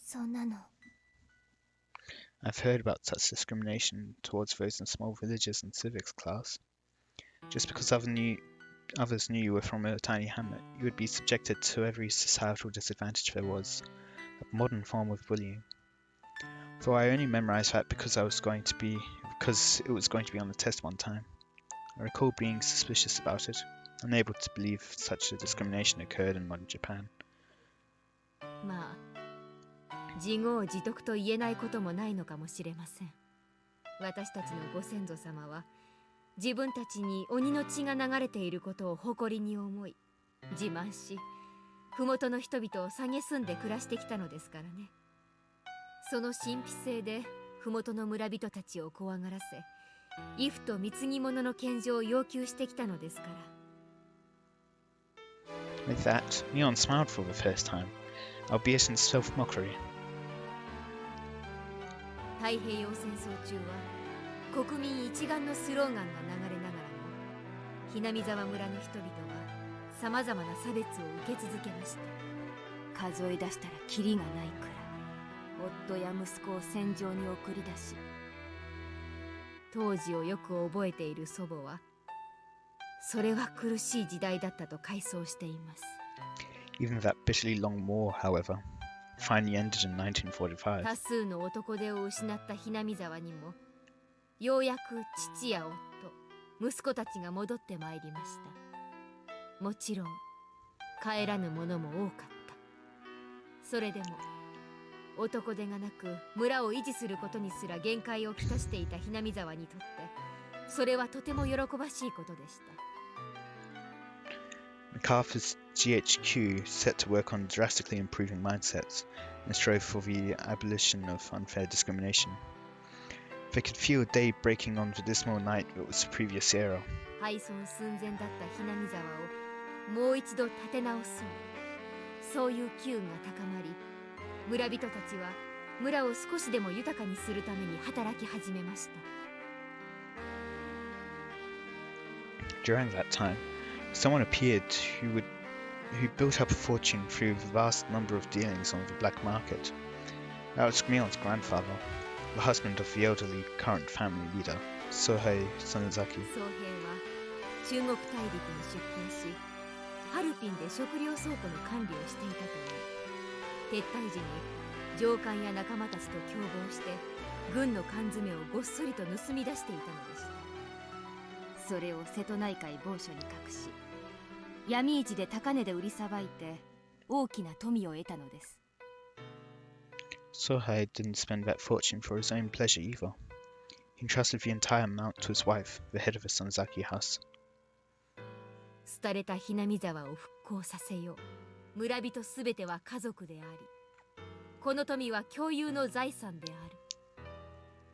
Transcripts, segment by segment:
そんなの。 I've heard about such discrimination towards those in small villages in civics class. Just because others knew you were from a tiny hamlet, you would be subjected to every societal disadvantage there was, a modern form of bullying. Though I only memorized that because it was going to be on the test one time. I recall being suspicious about it, unable to believe such a discrimination occurred in modern Japan. まあ、自業自得と言えないこともないのかもしれません。私たちのご先祖様は自分たちに鬼の血が流れていることを誇りに思い、自慢し、麓の人々を蔑んで暮らしてきたのですからね。その神秘性で麓の村人たちを怖がらせ、畏怖と貢ぎ物の献上を要求してきたのですから。With that, Leon smiled for the first time, albeit in self-mockery. 太平洋戦争中は国民一丸のスローガンが流れながらも、ひなみ沢村の人々はさまざまな差別を受け続けました。数え出したらキリがないくらい夫や息子を戦場に送り出し、当時をよく覚えている祖母は、それは苦しい時代だったと回想しています。 Even that bitterly long war, however, finally ended in 1945. 多数の男手を失ったひなみ沢にも、ようやく父や夫、息子たちが戻ってまいりました。もちろん帰らぬ者も多かった。それでも男手がなく村を維持することにすら限界をきたしていたひなみ沢にとって、それはとても喜ばしいことでした。MacArthur's GHQ set to work on drastically improving mindsets and strove for the abolition of unfair discrimination. They could feel day breaking on the dismal night that was the previous era. 廃村寸前だったひなみ沢をもう一度立て直そう、そういう機運が高まり、村人たちは村を少しでも豊かにするために働き始めました。 During that time, someone appeared who built up a fortune through the vast number of dealings on the black market. That was Mion's grandfather, the husband of the elderly current family leader, Sohei Sonozaki. 宗平は中国大陸に出勤し、ハルピンで食料倉庫の管理をしていたといい、撤退時に上官や仲間たちと共謀して軍の缶詰をごっそりと盗み出していたのでした。それを瀬戸内海某所に隠し、闇市で高値で売りさばいて大きな富を得たのです。 Sohei didn't spend that fortune for his own pleasure either. He entrusted the entire amount to his wife, the head of the Sonozaki house. 廃れたひなみ沢を復興させよう。村人すべては家族であり、この富は共有の財産である。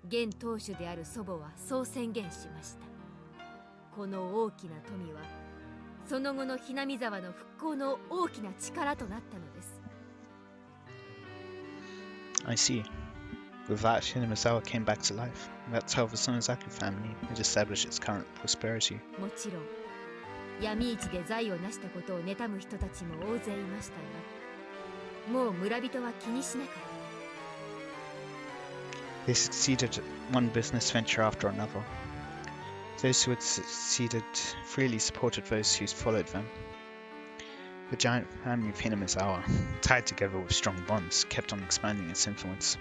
現当主である祖母はそう宣言しました。この大きな富はその後のひなみ沢の復興の大きな力となったのです。 I see. With that, Hinamizawa came back to life. That's how the Sonozaki family had established its current prosperity. もちろん闇市で財を成したことを妬む人たちも大勢いましたが、もう村人は気にしなかった。 They succeeded at one business venture after another. Those who had succeeded freely supported those who followed them. The giant family of Hinamizawa, tied together with strong bonds, kept on expanding its influence.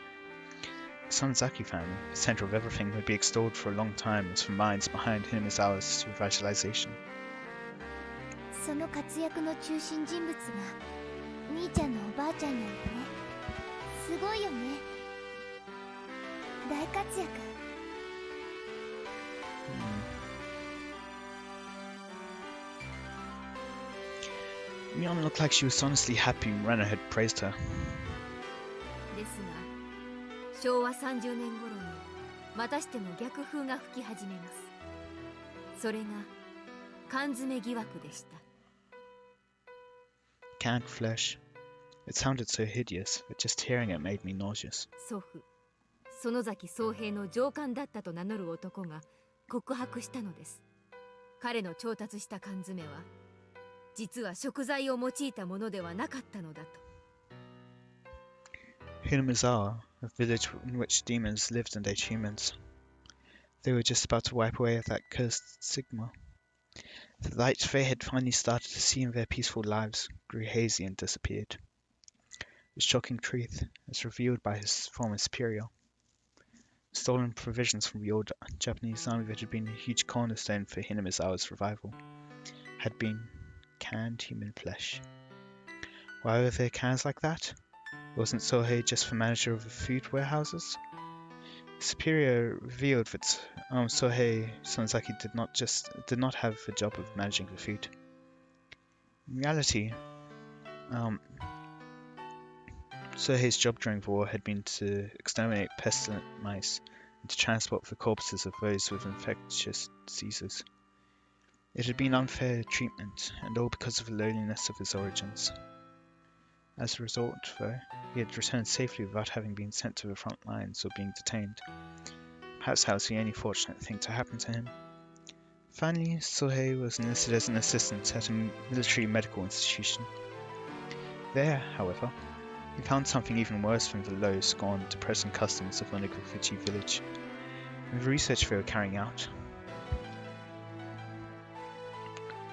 The Sonozaki family, the center of everything, would be extolled for a long time as the minds behind Hinamizawa's revitalization. その活躍の中心人物が兄ちゃんのおばあちゃんなんだね。すごいよね。大活躍。Mion looked like she was honestly happy when Renner had praised her. ですが、昭和30年頃にまたしても逆風が吹き始めます。それが缶詰疑惑でした。 Canned flesh. It sounded so hideous that just hearing it made me nauseous. 祖父、園崎宗平の上官だったと名乗る男が告白したのです。彼の調達した缶詰は実は食材を用いたものではなかったのだと。Hinamizawa, a village in which demons lived and ate humans. They were just about to wipe away that cursed Sigma. The light they had finally started to see in their peaceful lives grew hazy and disappeared. The shocking truth, as revealed by his former superior. Stolen provisions from the old Japanese army that had been a huge cornerstone for Hinamizawa's revival had been canned human flesh. Why were there cans like that? Wasn't Sohei just the manager of the food warehouses? The superior revealed that Sohei Sonozaki did not have the job of managing the food. In reality, Sohei's job during the war had been to exterminate pestilent mice and to transport the corpses of those with infectious diseases. It had been unfair treatment, and all because of the lowliness of his origins. As a result, though, he had returned safely without having been sent to the front lines or being detained. Perhaps that was the only fortunate thing to happen to him. Finally, Sohei was enlisted as an assistant at a military medical institution. There, however, he found something even worse than the low, scorned, depressing customs of Watanagashi village. In the research they were carrying out,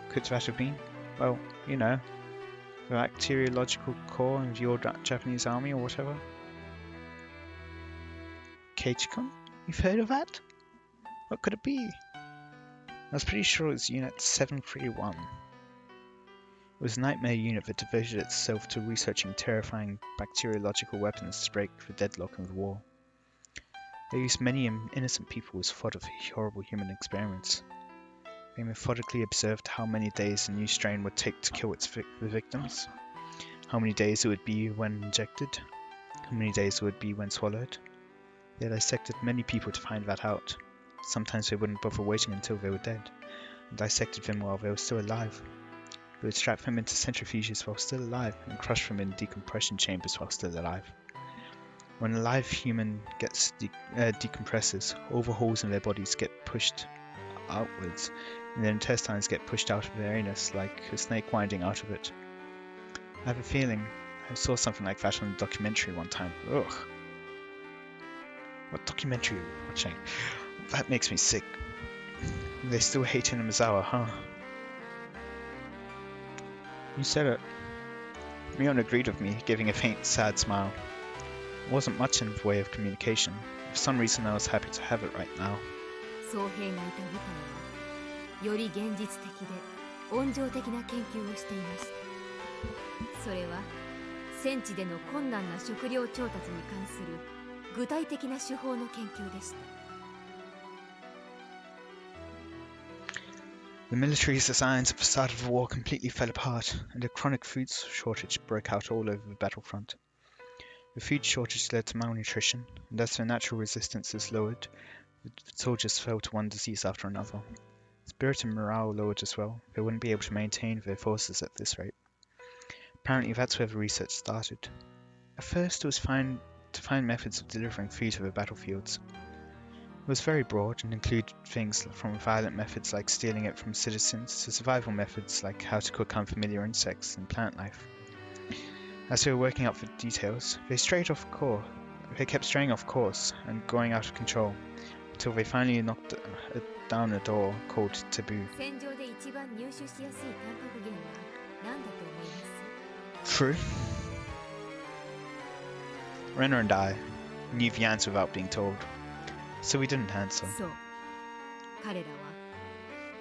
could that have been? Well, you know, the bacteriological core in the old Japanese army or whatever. Keiichi-kun? You've heard of that? What could it be? I was pretty sure it was Unit 731. It was a nightmare unit that devoted itself to researching terrifying bacteriological weapons to break the deadlock of the war. They used many innocent people as fodder for horrible human experiments. They methodically observed how many days a new strain would take to kill the victims, how many days it would be when injected, how many days it would be when swallowed. They dissected many people to find that out. Sometimes they wouldn't bother waiting until they were dead, and dissected them while they were still alive. They would strap them into centrifuges while still alive, and crush them in decompression chambers while still alive. When a live human gets decompresses, all the holes in their bodies get pushed outwards, and their intestines get pushed out of their anus like a snake winding out of it. I have a feeling I saw something like that on a documentary one time. Ugh. What documentary are we watching? That makes me sick. They still hate Hinamizawa, huh? You said it. Mion agreed with me, giving a faint, sad smile. It wasn't much in the way of communication. For some reason I was happy to have it right now. 僧兵がいた部隊はより現実的で温情的な研究をしていました。それは戦地での困難な食料調達に関する具体的な手法の研究でした。The military's designs at the start of the war completely fell apart, and a chronic food shortage broke out all over the battlefront. The food shortage led to malnutrition, and as their natural resistance is lowered, the soldiers fell to one disease after another. Spirit and morale lowered as well. They wouldn't be able to maintain their forces at this rate. Apparently that's where the research started. At first it was to find methods of delivering food to the battlefields. It was very broad and included things from violent methods like stealing it from citizens to survival methods like how to cook unfamiliar insects and plant life. As they were working out the details, they kept straying off course and going out of control until they finally knocked down a door called Taboo. True. Renner and I knew the answer without being told, so we didn't answer. そう。彼らは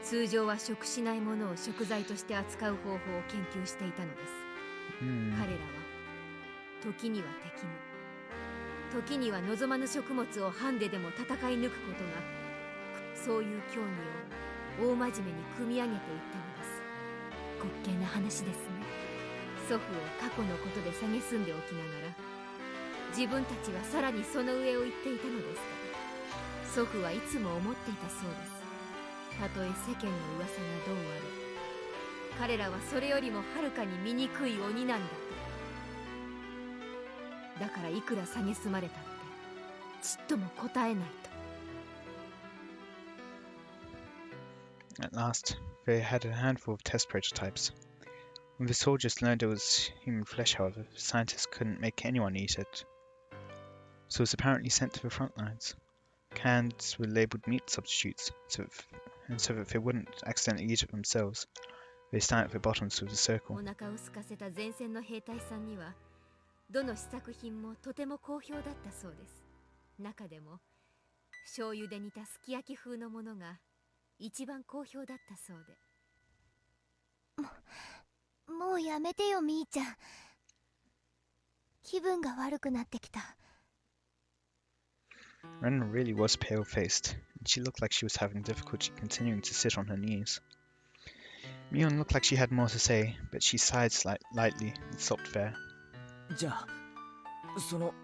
通常は食しないものを食材として扱う方法を研究していたのです。彼らは時には敵に、時には望まぬ食物をハンデでも戦い抜くことが、そういう競技を大真面目に組み上げていったのです。滑稽な話ですね。祖父を過去のことで蔑んでおきながら、自分たちはさらにその上を行っていたのですから、祖父はいつも思っていたそうです。たとえ世間の噂がどうあれ、彼らはそれよりもはるかに醜い鬼なんだと。だからいくら蔑まれたってちっとも答えないと。At last, they had a handful of test prototypes. When the soldiers learned it was human flesh, however, scientists couldn't make anyone eat it. so was apparently sent to the front lines. Cans were labelled meat substitutes, so that they wouldn't accidentally eat it themselves. They stand at the bottoms of the circle. お腹を空かせた前線の兵隊さんにはどの試作品もとても好評だったそうです。中でも醤油で煮たすき焼き風のものが一番好評だったそうで。もうやめてよみーちゃん。気分が悪くなってきた。Rena really was pale-faced, and she looked like she was having difficulty continuing to sit on her knees. Mion looked like she had more to say, but she sighed lightly and stopped there. じゃあ、その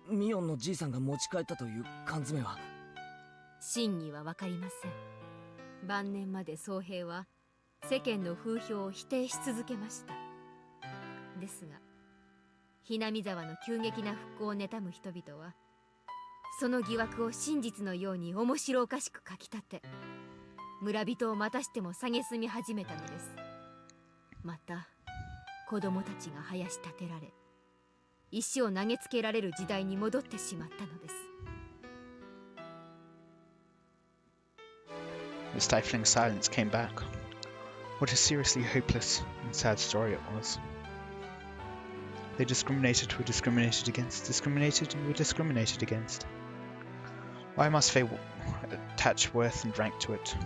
ミオンのじいさんが持ち帰ったという缶詰は真偽は分かりません。晩年まで僧兵は世間の風評を否定し続けました。ですが、ひなみ沢の急激な復興を妬む人々はその疑惑を真実のように面白おかしく書き立て、村人をまたしても蔑み始めたのです。また子供たちが林立てられ、石を投げつけられる時代に戻ってしまったのです。The stifling silence came back. What a seriously hopeless and sad story it was. They discriminated, were discriminated against, discriminated and were discriminated against. Why must they attach worth and rank to it?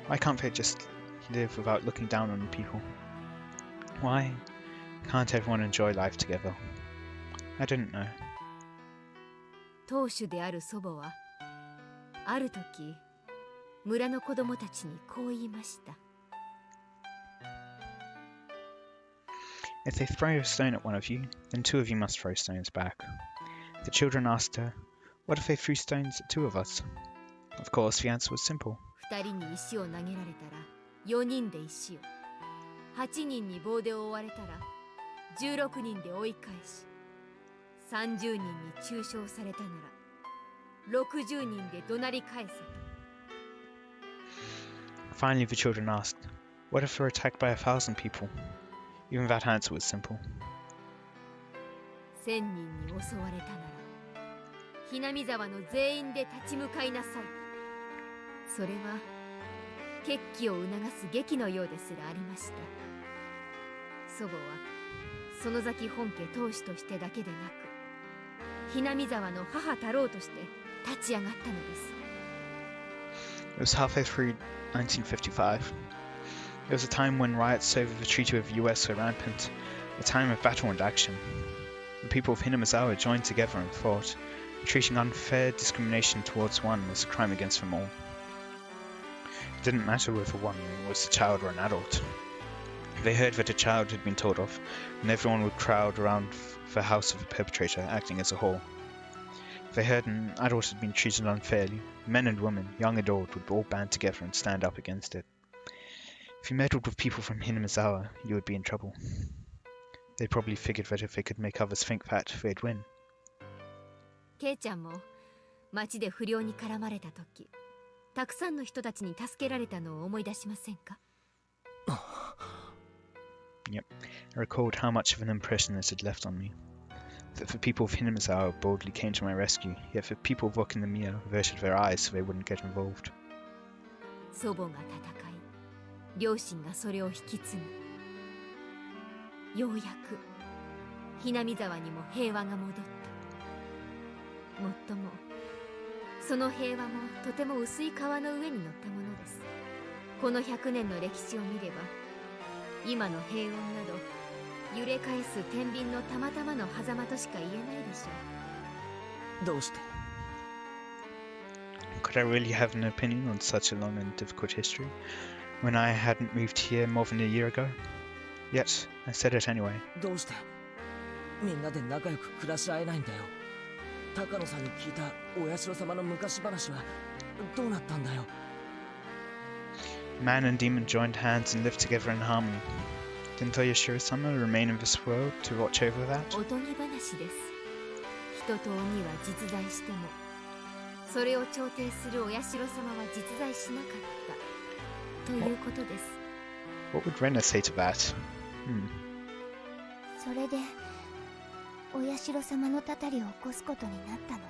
Why can't they just live without looking down on people? Why can't everyone enjoy life together? I didn't know. 当主である祖母はある時村の子供たちにこう言いました。If they throw a stone at one of you, then two of you must throw stones back. The children asked her, what if they threw stones at two of us? Of course, the answer was simple. 2人に石を投げられたら4人で石を、8人に棒で覆われたら16人で追い返し、30人に中傷されたなら60人で怒鳴り返せと。Finally, the children asked, what if we're attacked by 1,000 people? Even that answer was simple. 1000人に襲われたなら、ひなみ沢の全員で立ち向かいなさい。それは決起を促す劇のようですらありました。祖母は園崎本家当主としてだけでなく、ひなみ沢の母太郎として立ち上がったのです。It was halfway through 1955. It was a time when riots over the Treaty of the US were rampant, a time of battle and action. The people of Hinamizawa joined together and fought. Treating unfair discrimination towards one was a crime against them all. It didn't matter whether one was a child or an adult. They heard that a child had been told off, and everyone would crowd around the house of the perpetrator, acting as a whole. If they heard an adult had been treated unfairly, men and women, young and old, would all band together and stand up against it. If you meddled with people from Hinamizawa, you would be in trouble. They probably figured that if they could make others think that, they'd win. ケイちゃんも町で不良に絡まれた時、たくさんの人たちに助けられたのを思い出しませんか？ Yep, I recalled how much of an impression this had left on me. That the people of Hinamizawa boldly came to my rescue, yet the people of Watanagashi averted their eyes so they wouldn't get involved. 祖母が戦い、両親がそれを引き継ぐ。ようやくひなみ沢にも平和が戻った。もっともその平和もとても薄い川の上に乗ったものです。この100年の歴史を見れば、今の平穏など揺れ返す天秤のたまたまの狭間としか言えないでしょう。どうして？ Could I really have an opinion on such a long and difficult history when I hadn't moved here more than a year ago? Yet, I said it anyway. どうしてみんなで仲良く暮らし合えないんだよ。高野さんに聞いたお社様の昔話はどうなったんだよ。Man and demon joined hands and lived together in harmony. Didn't Oyashiro-sama remain in this world to watch over that? おとぎ話です。人と鬼は実在しても、それを調停するお社様は実在しなかったということです。What would Rena say to that? それでお社様のたたりを起こすことになったの。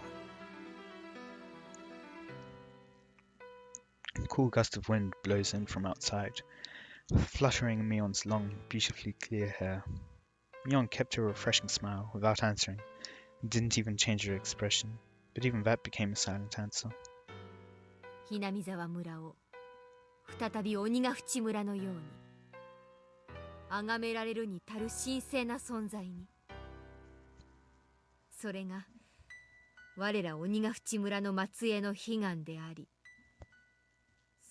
A cool gust of wind blows in from outside, fluttering Mion's long, beautifully clear hair. Mion kept her refreshing smile without answering, and didn't even change her expression, but even that became a silent answer. ひなみ沢村を再び鬼ヶ淵村のように崇められるに足る神聖な存在に、それが我ら鬼ヶ淵村の末裔の悲願であり、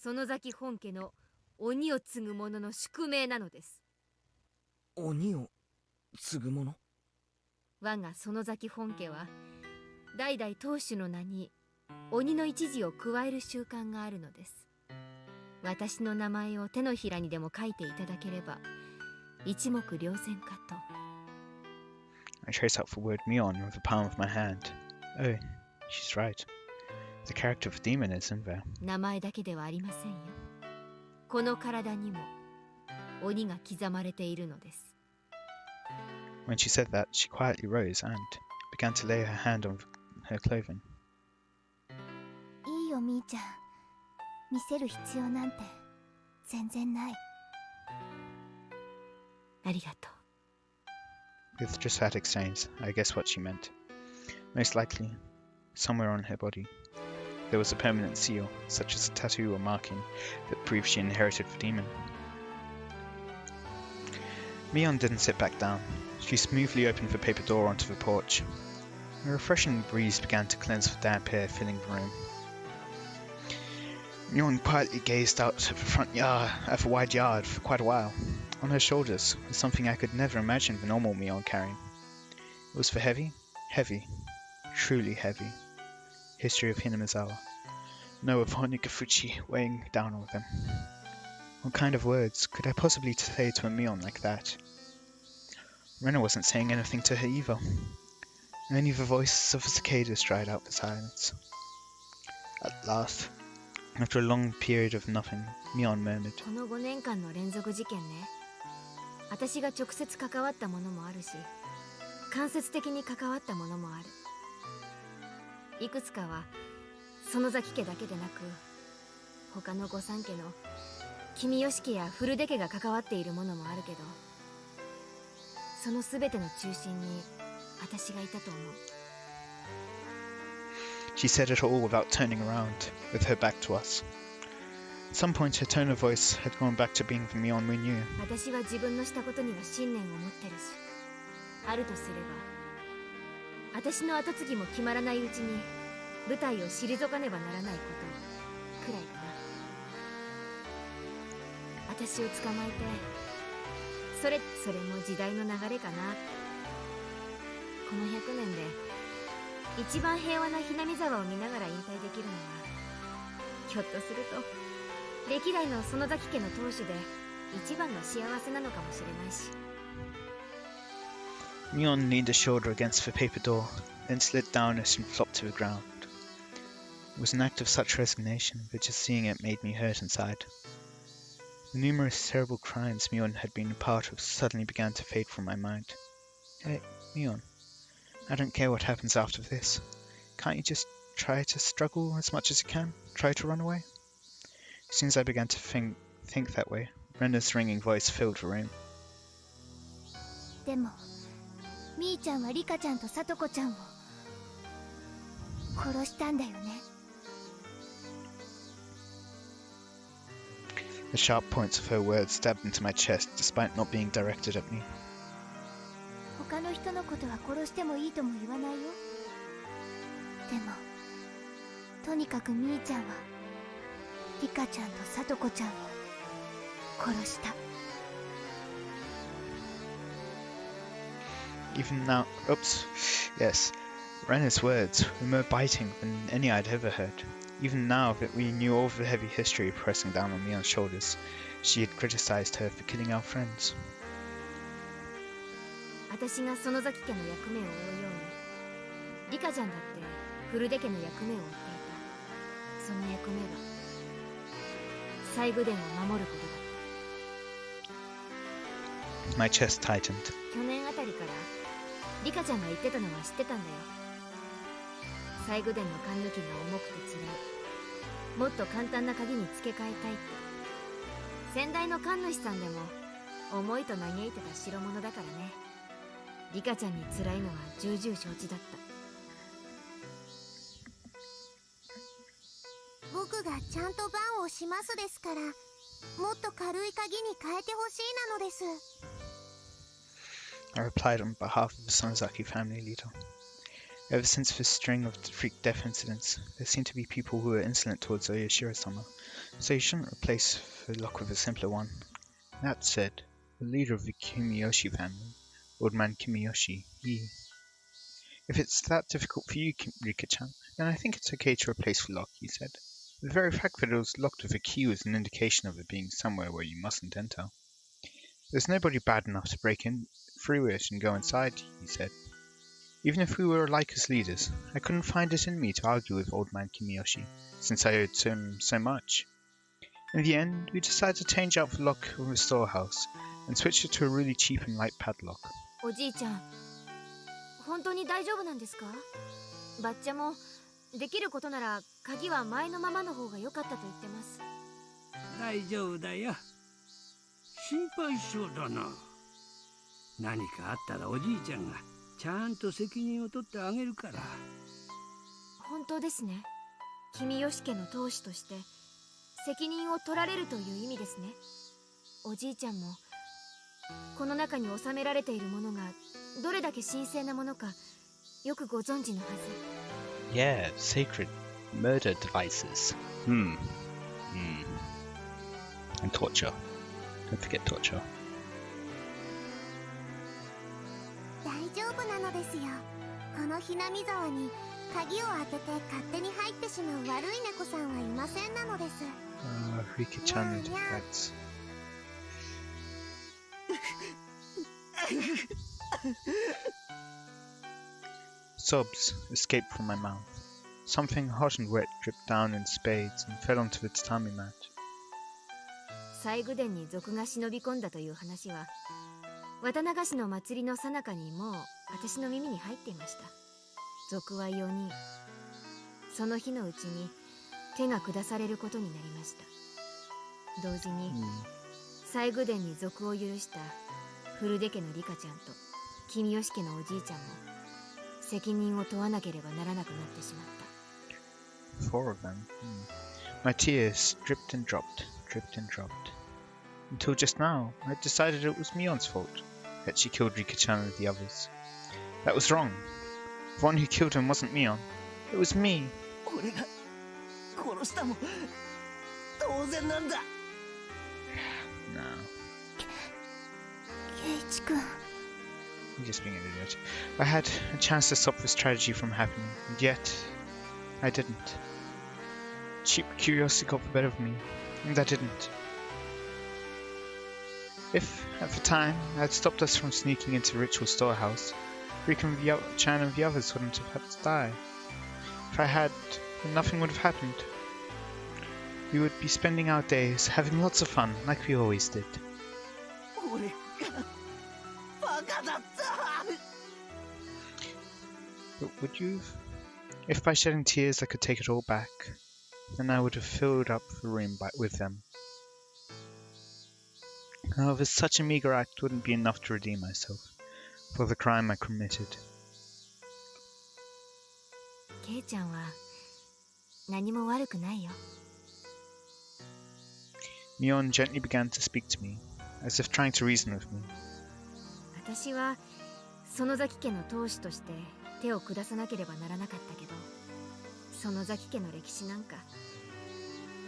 園崎本家の鬼を継ぐ者の宿命なのです。鬼を継ぐ者？我が園崎本家は代々当主の名に鬼の一字を加える習慣があるのです。私の名前を手のひらにでも書いていただければ一目瞭然かと。I trace out the word Mion with the palm of my hand. Oh, she's right. The character of demon is in there. 名前だけではありませんよ。この体にも鬼が刻まれているのです。When she said that, she quietly rose and began to lay her hand on her clothing. いいよみーちゃん、見せる必要なんて全然ない。ありがとう。With just that exchange, I guess what she meant. Most likely, somewhere on her body, there was a permanent seal, such as a tattoo or marking, that proved she inherited the demon. Mion didn't sit back down. She smoothly opened the paper door onto the porch. A refreshing breeze began to cleanse the damp air filling the room. Mion quietly gazed out at the wide yard for quite a while. On her shoulders was something I could never imagine the normal Mion carrying. It was the heavy, truly heavy history of Hinamizawa. No of Honikafuchi weighing down on them. What kind of words could I possibly say to a Mion like that? Rena wasn't saying anything to her either. Only the voices of the cicadas dried out the silence. At last, after a long period of nothing, Mion murmured. この5年間の連続事件ね。私が直接関わったものもあるし、間接的に関わったものもある。いくつかは園崎家だけでなく、他の御三家の君吉家や古出家が関わっているものもあるけど、そのすべての中心に私がいたと思う。She said it all without turning around, with her back to us. At some point, her tone of voice had gone back to being the Mion we knew. 私は自分のしたことには信念を持ってるし、あるとすれば、私の後継ぎも決まらないうちに舞台を退かねばならないことくらいかな。私を捕まえて、それも時代の流れかな。この100年で一番平和なひなみ沢を見ながら引退できるのは、ひょっとすると歴代の園崎家の当主で一番の幸せなのかもしれないし。Mion leaned a shoulder against the paper door, then slid down as she flopped to the ground. It was an act of such resignation that just seeing it made me hurt inside. The numerous terrible crimes Mion had been a part of suddenly began to fade from my mind. Hey, Mion, I don't care what happens after this. Can't you just try to struggle as much as you can? Try to run away? As soon as I began to think that way, Brenda's ringing voice filled the room. でもみーちゃんはリカちゃんとさとこちゃんを殺したんだよね。The sharp points of her words stabbed into my chest despite not being directed at me. 他の人のことは殺してもいいとも言わないよ。でもとにかくみーちゃんはリカちゃんとさとこちゃんを殺した。Even now, yes, Rena's words were more biting than any I'd ever heard. Even now that we knew all of the heavy history pressing down on Mion's shoulders, she had criticized her for killing our friends. 私が園崎家の役目を負うように、リカちゃんだって古出家の役目を負っていた。その役目が西宮殿を守ることだった。My chest tightened. 去年あたりからリカちゃんが言ってたのは知ってたんだよ。最後伝の缶抜きが重くて辛い、もっと簡単な鍵に付け替えたいって。先代の神主さんでも重いと嘆いてた代物だからね。リカちゃんに辛いのは重々承知だった。僕がちゃんと番をしますですから、もっと軽い鍵に変えてほしいなのです。I replied on behalf of the Sonozaki family leader. Ever since this string of freak death incidents, there seem to be people who are insolent towards Oyashiro-sama, so you shouldn't replace the lock with a simpler one. That said, the leader of the Kimiyoshi family, Old Man Kimiyoshi, if it's that difficult for you, Rika-chan, then I think it's okay to replace the lock, he said. The very fact that it was locked with a key was an indication of it being somewhere where you mustn't enter. There's nobody bad enough to break in through it and go inside, he said. Even if we were alike as leaders, I couldn't find it in me to argue with Old Man Kimiyoshi, since I owed him so much. In the end, we decided to change out the lock of the storehouse and switch it to a really cheap and light padlock. おじいちゃん、本当に大丈夫なんですか？バッチャもできることなら鍵は前のままの方が良かったと言ってます。大丈夫だよ。心配性だな。何かあったらおじいちゃんがちゃんと責任を取ってあげるから。本当ですね。君吉家の当主として責任を取られるという意味ですね。おじいちゃんもこの中に収められているものがどれだけ神聖なものかよくご存知のはず。Yeah, sacred murder devices. And torture. Don't forget torture. 大丈夫なのですよ。このひなみ沢に鍵を開けて勝手に入ってしまう悪い猫さんはいませんなのです。Rika-chan defects. Sobs escaped from my mouth. Something hot and wet dripped down in spades and fell onto the tatami mat. 西宮殿に賊が忍び込んだという話は渡流しの祭りの最中にもう私の耳に入っていました。賊は4人。その日のうちに手が下されることになりました。同時に西宮殿に賊を許した古出家のリカちゃんと君吉家のおじいちゃんも責任を問わなければならなくなってしまった。 4 of them. My tears dripped and dropped, dripped and dropped. Until just now, I decided it was Mion's fault that she killed Rika-chan and the others. That was wrong. The one who killed him wasn't Mion. It was me. 俺が殺したも当然なんだ。No. 圭一君。 You're just being an idiot. I had a chance to stop this tragedy from happening, and yet I didn't. Cheap curiosity got the better of me, and I didn't. If, at the time, I had stopped us from sneaking into the ritual storehouse, Rika-chan and the others wouldn't have had to die. If I had, then nothing would have happened. We would be spending our days having lots of fun, like we always did. 俺がバカだった。 But would you? If by shedding tears I could take it all back, then I would have filled up the room with them. However, such a meager act wouldn't be enough to redeem myself for the crime I committed. ケイちゃんは何も悪くないよ。 Mion gently began to speak to me, as if trying to reason with me. 私は園崎家の当主として手を下さなければならなかったけど、園崎家の歴史なんか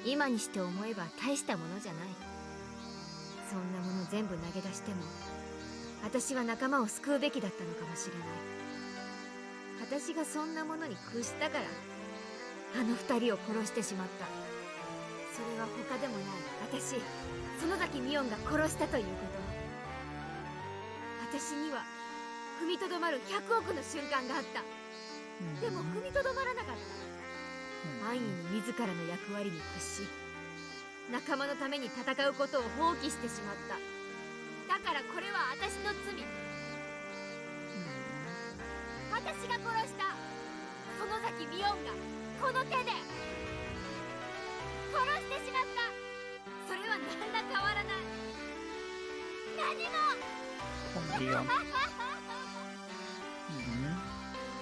今にして思えば大したものじゃない。そんなもの全部投げ出しても私は仲間を救うべきだったのかもしれない。私がそんなものに屈したからあの二人を殺してしまった。それは他でもない私、園崎美音が殺したということ。私には踏みとどまる100億の瞬間があった。でも踏みとどまらなかった。安易に自らの役割に屈し、仲間のために戦うことを放棄してしまった。だからこれは私の罪。私が殺した園崎美音がこの手で殺してしまった。それは何ら変わらない。何も。 Oh, Leon.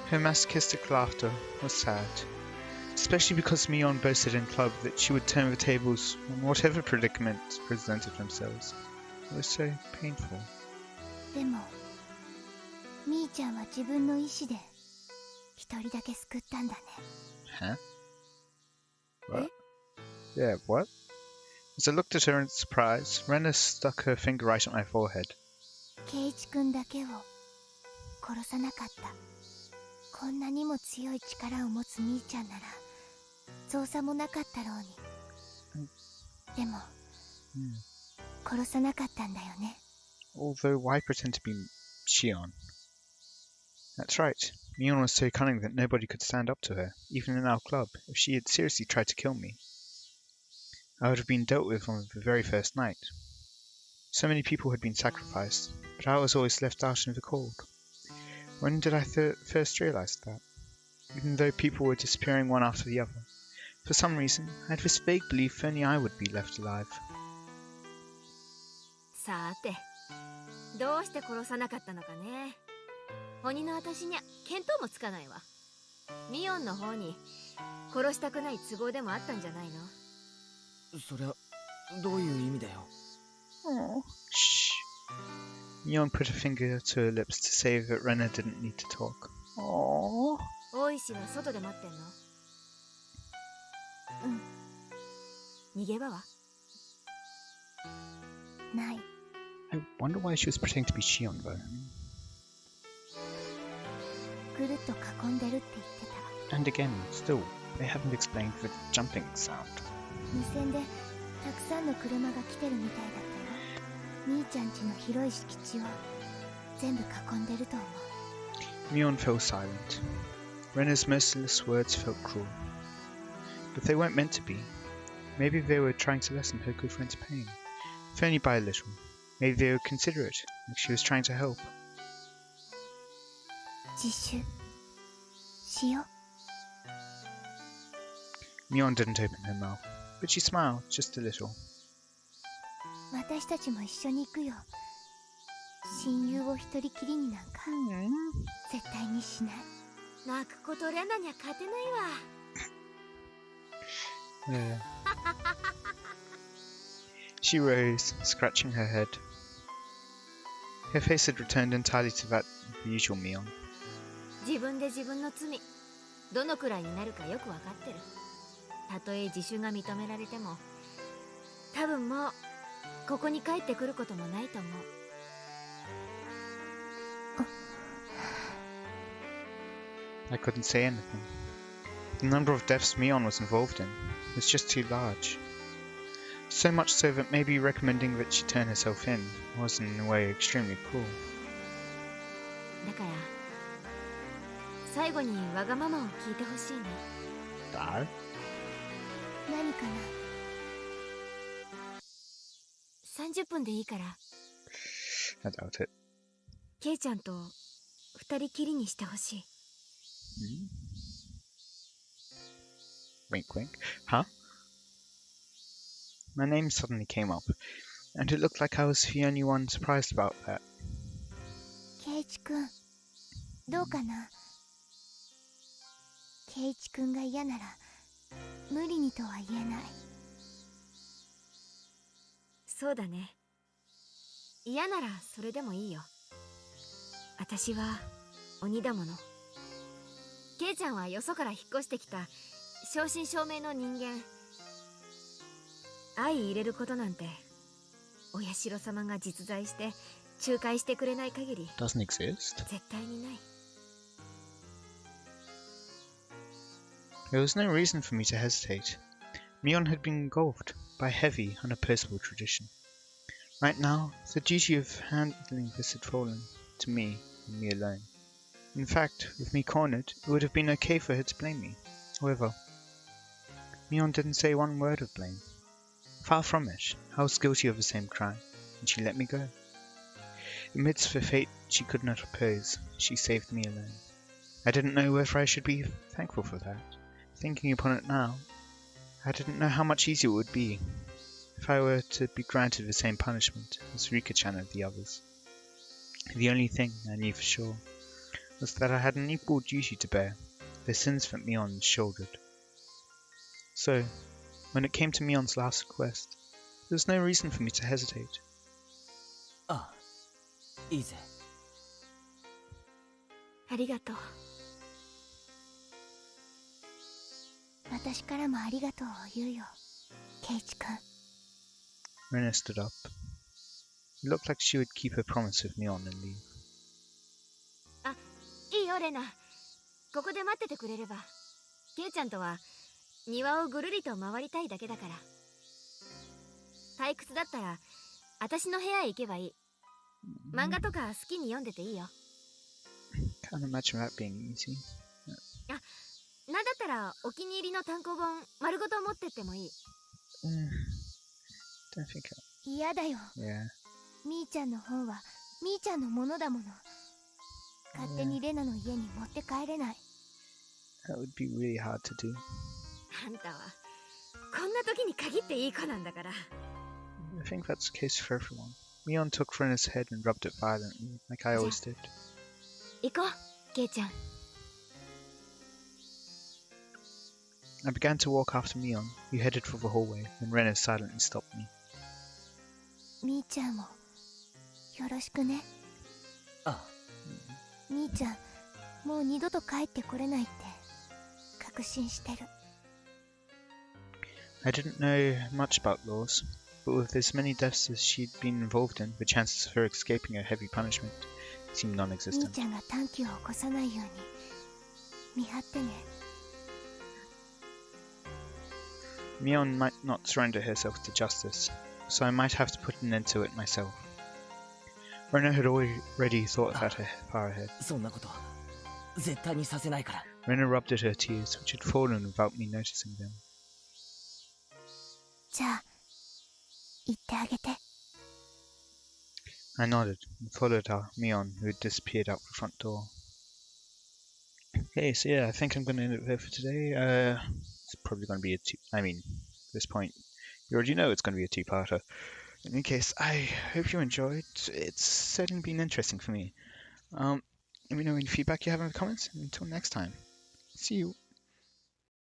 Her masochistic laughter was sad, especially because Mion boasted in club that she would turn the tables on whatever predicament presented themselves. It was so painful. でもみーちゃんは自分の意志で一人だけ救ったんだね。 Huh? What? Yeah, what? As I looked at her in surprise, Rena stuck her finger right at my forehead. 圭一くんだけを殺さなかった。こんなにも強い力を持つみーちゃんなら造作もなかったろうに。でも、殺さなかったんだよね。 Although why pretend to be Shion? That's right. Mion was so cunning that nobody could stand up to her, even in our club. If she had seriously tried to kill me, I would have been dealt with on the very first night. So many people had been sacrificed, but I was always left out in the cold. When did I first realize that? Even though people were disappearing one after the other, for some reason I had this vague belief only I would be left alive. さて、どうして殺さなかったのかね。鬼の私には見当もつかないわ。ミオンの方に殺したくない都合でもあったんじゃないの？そりゃどういう意味だよ。Shh. Mion put a finger to her lips to say that Rena didn't need to talk. Aww. 大石は外で待ってんの？逃げ場は？ない。 I wonder why she was pretending to be Shion though. ぐるっと囲んでるって言ってた。 And again, still, they haven't explained the jumping sound. 無線でたくさんの車が来てるみたいだったよ。みーちゃん家の広い敷地を全部囲んでると思う。 Mion fell silent. Rena's merciless words felt cruel. But they weren't meant to be. Maybe they were trying to lessen her good friend's pain. If only by a little. Maybe they were considerate, like she was trying to help. 自首しよう。 Mion didn't open her mouth, but she smiled just a little. 私たちも一緒に行くよ。親友を一人きりになんか絶対にしない。泣くことレナには勝てないわ。She rose, scratching her head. Her face had returned entirely to that of the usual Mion. 自分で自分の罪、どのくらいになるかよくわかってる。たとえ自首が認められても、多分もうここに帰ってくることもないと思う。I couldn't say anything. The number of deaths Mion was involved in was just too large. So much so that maybe recommending that she turn herself in was in a way extremely cruel. だから最後にわがままを聞いてほしいね。Dad? 何かな。30分でいいから、 I doubt it. ケイちゃんと二人きりにしてほしい。Wink wink. Huh? My name suddenly came up, and it looked like I was the only one surprised about that. 圭一くん、どうかな。圭一くんが嫌なら無理にとは言えない。そうだね。嫌ならそれでもいいよ。私は鬼だもの。ケイちゃんはよそから引っ越してきた正真正銘の人間。相入れることなんてお社様が実在して仲介してくれない限り Doesn't exist. 絶対にない。 There was no reason for me to hesitate. Mion had been engulfed by a heavy, unopposable tradition. Right now, the duty of handling this had fallen to me and me alone. In fact, with me cornered, it would have been okay for her to blame me. However, Mion didn't say one word of blame. Far from it, I was guilty of the same crime, and she let me go. Amidst the fate she could not oppose, she saved me alone. I didn't know whether I should be thankful for that. Thinking upon it now, I didn't know how much easier it would be if I were to be granted the same punishment as Rika-chan and the others. The only thing I knew for sure was that I had an equal duty to bear, the sins that Mion shouldered. So, when it came to Mion's last request, there was no reason for me to hesitate. ああ、いいぜ。ありがとう。私からもありがとうを言うよ、ケイチ君。Rena stood up. It looked like she would keep her promise with Mion and leave. あ、いいよレナ。ここで待っててくれれば。ケイちゃんとは庭をぐるりと回りたいだけだから。退屈だったら私の部屋へ行けばいい。漫画とか好きに読んでていいよ。Can't imagine that being easy. なんだったらお気に入りの単行本丸ごと持ってってもいい。Don't think I... 嫌だよ。Yeah. みーちゃんの本はみーちゃんのものだもの。勝手にレナの家に持って帰れない。That would be really hard to do. あんたはこんな時に限っていい子なんだから。I think that's the case for everyone. Mion took Rena's head and rubbed it violently, like I always did. 行こう、ケイちゃん。I began to walk after Mion, who headed for the hallway, when Rena silently stopped me. みーちゃんもよろしくね。ああ、みーちゃん、もう二度と帰ってこれないって確信してる。I didn't know much about laws, but with as many deaths as she'd been involved in, the chances of her escaping a heavy punishment seemed みー non-existent. ちゃんが短気を起こさないように見張ってね。Mion might not surrender herself to justice, so I might have to put an end to it myself. Rena had already thought that far ahead. そんなこと絶対にさせないから。 Rena rubbed at her tears, which had fallen without me noticing them. じゃあ言ってあげて。 I nodded and followed Mion, who had disappeared out the front door. Okay, so yeah, I think I'm going to end it there for today. It's probably going to be at this point, you already know it's going to be a two-parter. In any case, I hope you enjoyed. It's certainly been interesting for me. Let me know any feedback you have in the comments. Until next time, see you.